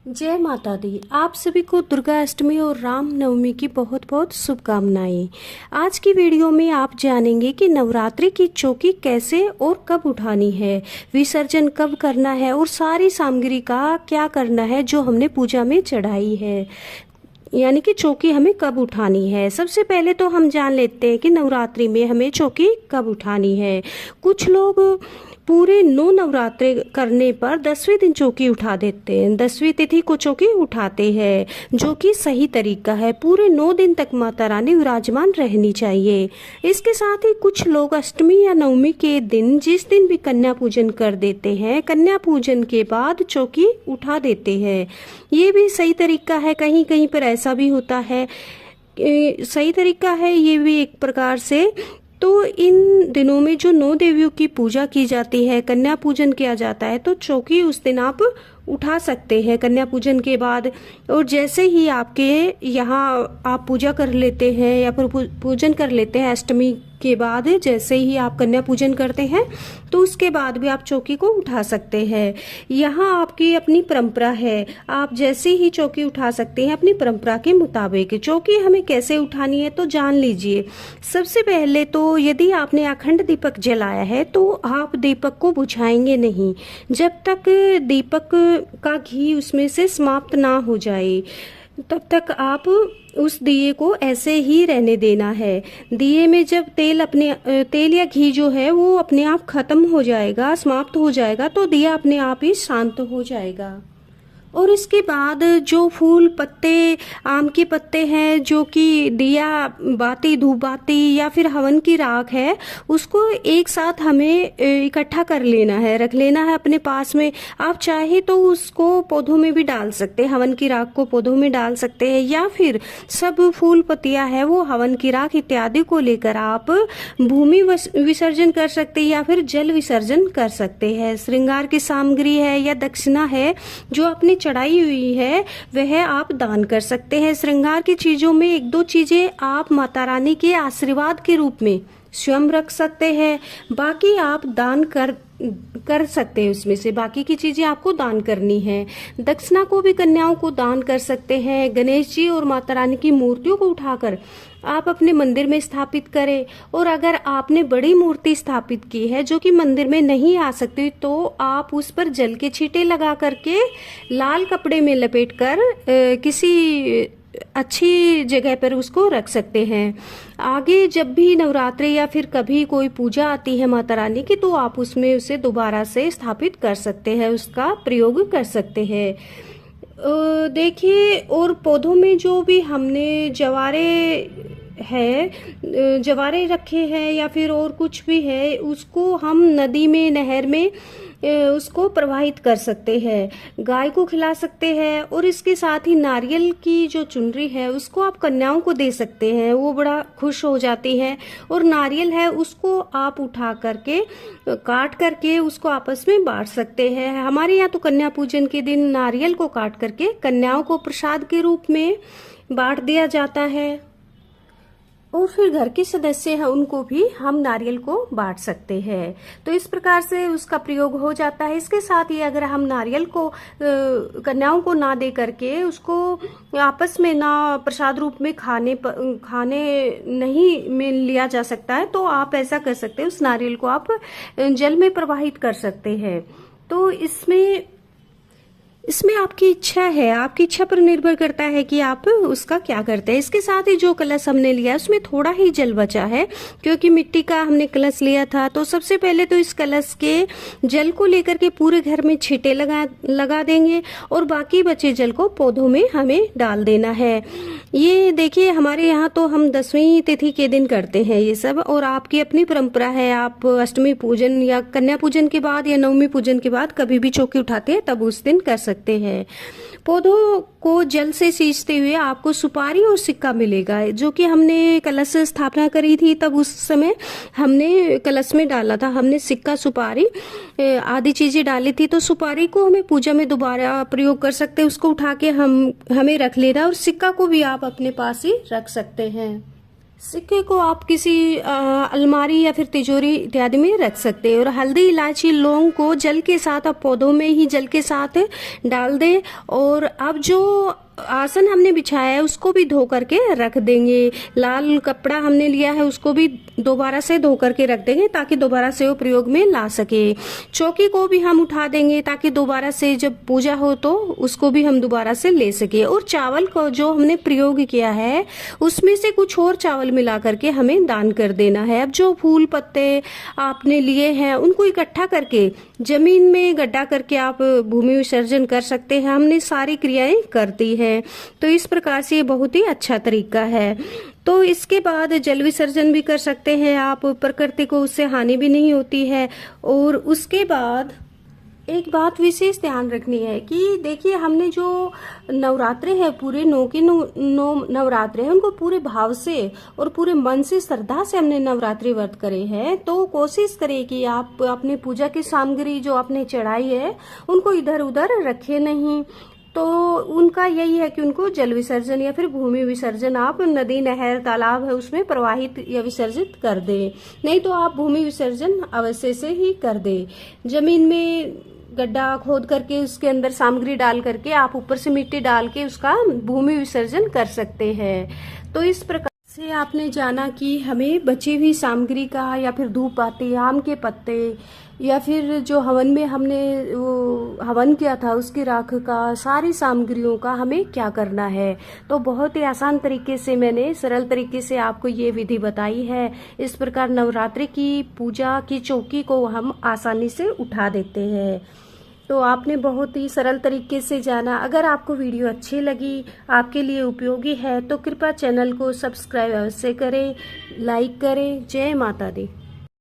जय माता दी। आप सभी को दुर्गा अष्टमी और राम नवमी की बहुत बहुत शुभकामनाएं। आज की वीडियो में आप जानेंगे कि नवरात्रि की चौकी कैसे और कब उठानी है, विसर्जन कब करना है और सारी सामग्री का क्या करना है जो हमने पूजा में चढ़ाई है, यानी कि चौकी हमें कब उठानी है। सबसे पहले तो हम जान लेते हैं कि नवरात्रि में हमें चौकी कब उठानी है। कुछ लोग पूरे 9 नवरात्रे करने पर 10वें दिन चौकी उठा देते हैं, 10वीं तिथि को चौकी उठाते हैं, जो कि सही तरीका है। पूरे 9 दिन तक माता रानी विराजमान रहनी चाहिए। इसके साथ ही कुछ लोग अष्टमी या नवमी के दिन, जिस दिन भी कन्या पूजन कर देते हैं, कन्या पूजन के बाद चौकी उठा देते हैं। ये भी सही तरीका है, कहीं कहीं पर ऐसा भी होता है। सही तरीका है ये भी एक प्रकार से। तो इन दिनों में जो 9 देवियों की पूजा की जाती है, कन्या पूजन किया जाता है, तो चौकी उस दिन आप उठा सकते हैं कन्या पूजन के बाद। और जैसे ही आपके यहाँ आप पूजा कर लेते हैं या फिर पूजन कर लेते हैं अष्टमी के बाद, जैसे ही आप कन्या पूजन करते हैं तो उसके बाद भी आप चौकी को उठा सकते हैं। यहाँ आपकी अपनी परंपरा है, आप जैसे ही चौकी उठा सकते हैं अपनी परंपरा के मुताबिक। चौकी हमें कैसे उठानी है तो जान लीजिए। सबसे पहले तो यदि आपने अखंड दीपक जलाया है तो आप दीपक को बुझाएंगे नहीं जब तक दीपक का घी उसमें से समाप्त ना हो जाए, तब तक आप उस दिए को ऐसे ही रहने देना है। दिए में जब तेल या घी जो है वो अपने आप खत्म हो जाएगा, समाप्त हो जाएगा, तो दिया अपने आप ही शांत हो जाएगा। और इसके बाद जो फूल पत्ते, आम के पत्ते हैं, जो कि दिया बाती, धूप बाती या फिर हवन की राख है, उसको एक साथ हमें इकट्ठा कर लेना है, रख लेना है अपने पास में। आप चाहे तो उसको पौधों में भी डाल सकते हैं, हवन की राख को पौधों में डाल सकते हैं, या फिर सब फूल पत्तियां है वो हवन की राख इत्यादि को लेकर आप भूमि विसर्जन कर सकते हैं या फिर जल विसर्जन कर सकते हैं। श्रृंगार की सामग्री है या दक्षिणा है जो अपनी चढ़ाई हुई है वह आप दान कर सकते हैं। श्रृंगार की चीजों में 1-2 चीजें आप माता रानी के आशीर्वाद के रूप में स्वयं रख सकते हैं, बाकी आप दान कर सकते हैं। उसमें से बाकी की चीजें आपको दान करनी है। दक्षिणा को भी कन्याओं को दान कर सकते हैं। गणेश जी और माता रानी की मूर्तियों को उठाकर आप अपने मंदिर में स्थापित करें। और अगर आपने बड़ी मूर्ति स्थापित की है जो कि मंदिर में नहीं आ सकती, तो आप उस पर जल के छींटे लगा करके लाल कपड़े में लपेटकर किसी अच्छी जगह पर उसको रख सकते हैं। आगे जब भी नवरात्रि या फिर कभी कोई पूजा आती है माता रानी की, तो आप उसमें उसे दोबारा से स्थापित कर सकते हैं, उसका प्रयोग कर सकते हैं। देखिए, और पौधों में जो भी हमने जवारे रखे हैं या फिर और कुछ भी है, उसको हम नदी में, नहर में उसको प्रवाहित कर सकते हैं, गाय को खिला सकते हैं। और इसके साथ ही नारियल की जो चुनरी है उसको आप कन्याओं को दे सकते हैं, वो बड़ा खुश हो जाती हैं। और नारियल है उसको आप उठा करके काट करके उसको आपस में बांट सकते हैं। हमारे यहाँ तो कन्या पूजन के दिन नारियल को काट करके कन्याओं को प्रसाद के रूप में बांट दिया जाता है, और फिर घर के सदस्य हैं उनको भी हम नारियल को बांट सकते हैं। तो इस प्रकार से उसका प्रयोग हो जाता है। इसके साथ ही अगर हम नारियल को कन्याओं को ना दे करके उसको आपस में ना प्रसाद रूप में खाने नहीं में लिया जा सकता है, तो आप ऐसा कर सकते हैं, उस नारियल को आप जल में प्रवाहित कर सकते हैं। तो इसमें आपकी इच्छा है, आपकी इच्छा पर निर्भर करता है कि आप उसका क्या करते हैं। इसके साथ ही जो कलश हमने लिया है उसमें थोड़ा ही जल बचा है, क्योंकि मिट्टी का हमने कलश लिया था। तो सबसे पहले तो इस कलश के जल को लेकर के पूरे घर में छींटे लगा देंगे, और बाकी बचे जल को पौधों में हमें डाल देना है। ये देखिए, हमारे यहाँ तो हम 10वीं तिथि के दिन करते हैं ये सब, और आपकी अपनी परंपरा है, आप अष्टमी पूजन या कन्या पूजन के बाद या नवमी पूजन के बाद कभी भी चौकी उठाते हैं तब उस दिन कर सकते हैं। पौधों को जल से सींचते हुए आपको सुपारी और सिक्का मिलेगा, जो कि हमने कलश स्थापना करी थी तब उस समय हमने कलश में डाला था, हमने सिक्का, सुपारी आदि चीजें डाली थी। तो सुपारी को हमें पूजा में दोबारा प्रयोग कर सकते हैं, उसको उठा के हमें रख लेना, और सिक्का को भी आप अपने पास ही रख सकते हैं। सिक्के को आप किसी अलमारी या फिर तिजोरी इत्यादि में रख सकते हैं। और हल्दी, इलायची, लौंग को जल के साथ, आप पौधों में ही जल के साथ डाल दें। और अब जो आसन हमने बिछाया है उसको भी धो करके रख देंगे। लाल कपड़ा हमने लिया है उसको भी दोबारा से धो करके रख देंगे ताकि दोबारा से वो प्रयोग में ला सके। चौकी को भी हम उठा देंगे ताकि दोबारा से जब पूजा हो तो उसको भी हम दोबारा से ले सके। और चावल को जो हमने प्रयोग किया है उसमें से कुछ और चावल मिला करके हमें दान कर देना है। अब जो फूल पत्ते आपने लिए हैं उनको इकट्ठा करके जमीन में गड्ढा करके आप भूमि विसर्जन कर सकते हैं। हमने सारी क्रियाएं कर दी है, तो इस प्रकार से ये बहुत ही अच्छा तरीका है। तो इसके बाद जल विसर्जन भी कर सकते हैं आप, प्रकृति को उससे हानि भी नहीं होती है। और उसके बाद एक बात विशेष ध्यान रखनी है कि देखिए, हमने जो नवरात्रे है पूरे 9 के 9 नवरात्रे हैं उनको पूरे भाव से और पूरे मन से, श्रद्धा से हमने नवरात्रि व्रत करे हैं। तो कोशिश करें कि आप अपनी पूजा की सामग्री जो आपने चढ़ाई है उनको इधर उधर रखें नहीं। तो उनका यही है कि उनको जल विसर्जन या फिर भूमि विसर्जन आप नदी, नहर, तालाब है उसमें प्रवाहित या विसर्जित कर दें। नहीं तो आप भूमि विसर्जन अवश्य से ही कर दें। जमीन में गड्ढा खोद करके उसके अंदर सामग्री डाल करके आप ऊपर से मिट्टी डाल के उसका भूमि विसर्जन कर सकते हैं। तो इस प्रकार से आपने जाना कि हमें बची हुई सामग्री का या फिर धूप बाती, आम के पत्ते या फिर जो हवन में हमने वो हवन किया था उसकी राख का, सारी सामग्रियों का हमें क्या करना है। तो बहुत ही आसान तरीके से मैंने सरल तरीके से आपको ये विधि बताई है। इस प्रकार नवरात्रि की पूजा की चौकी को हम आसानी से उठा देते हैं। तो आपने बहुत ही सरल तरीके से जाना। अगर आपको वीडियो अच्छी लगी, आपके लिए उपयोगी है, तो कृपया चैनल को सब्सक्राइब अवश्य करें, लाइक करें। जय माता दी।